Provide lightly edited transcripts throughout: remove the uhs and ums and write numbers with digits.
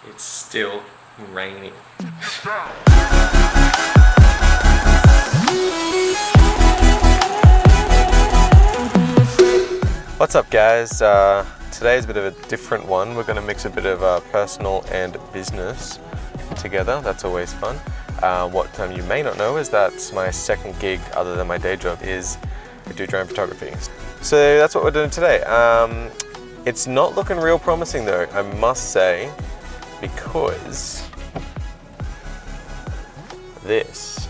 It's still raining. What's up, guys? Today's a bit of a different one. We're going to mix a bit of personal and business together. That's always fun. What you may not know is that my second gig other than my day job is I do drone photography. So that's what we're doing today. It's not looking real promising though, I must say, because this.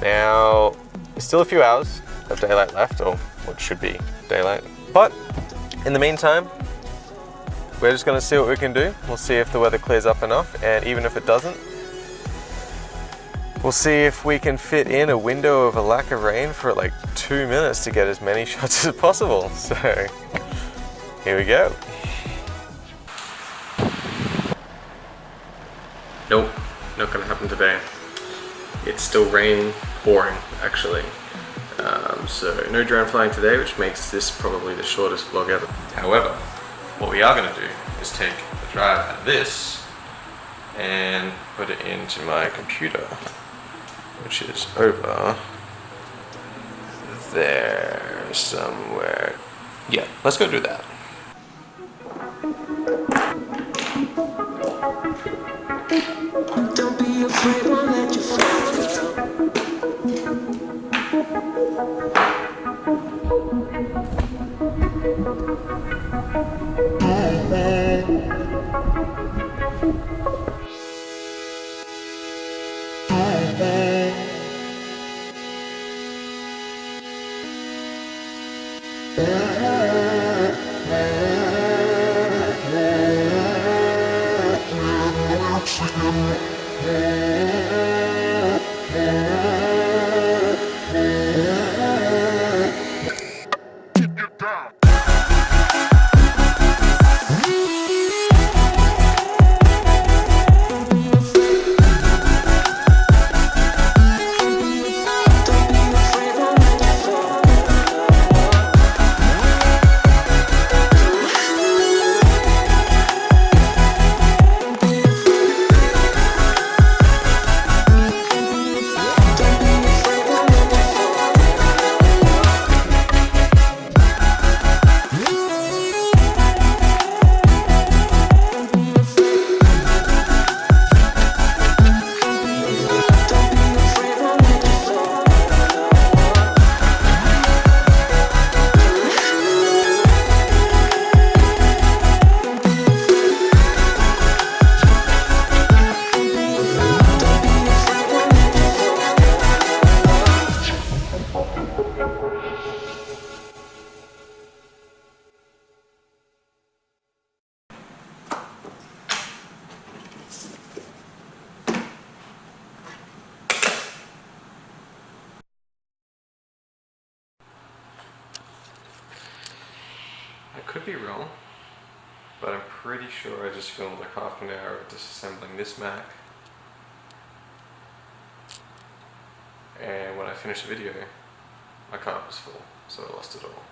Now, there's still a few hours of daylight left, or what should be daylight. But in the meantime, we're just gonna see what we can do. We'll see if the weather clears up enough, and even if it doesn't, we'll see if we can fit in a window of a lack of rain for like 2 minutes to get as many shots as possible. So, here we go. Nope, not gonna happen today. It's still raining, pouring actually. So no drone flying today, which makes this probably the shortest vlog ever. However, what we are gonna do is take the drive out of this and put it into my computer, which is over there somewhere. Yeah, let's go do that. Don't be afraid, won't let you fall. I could be wrong, but I'm pretty sure I just filmed like half an hour of disassembling this Mac, and when I finished the video, my card was full, so I lost it all.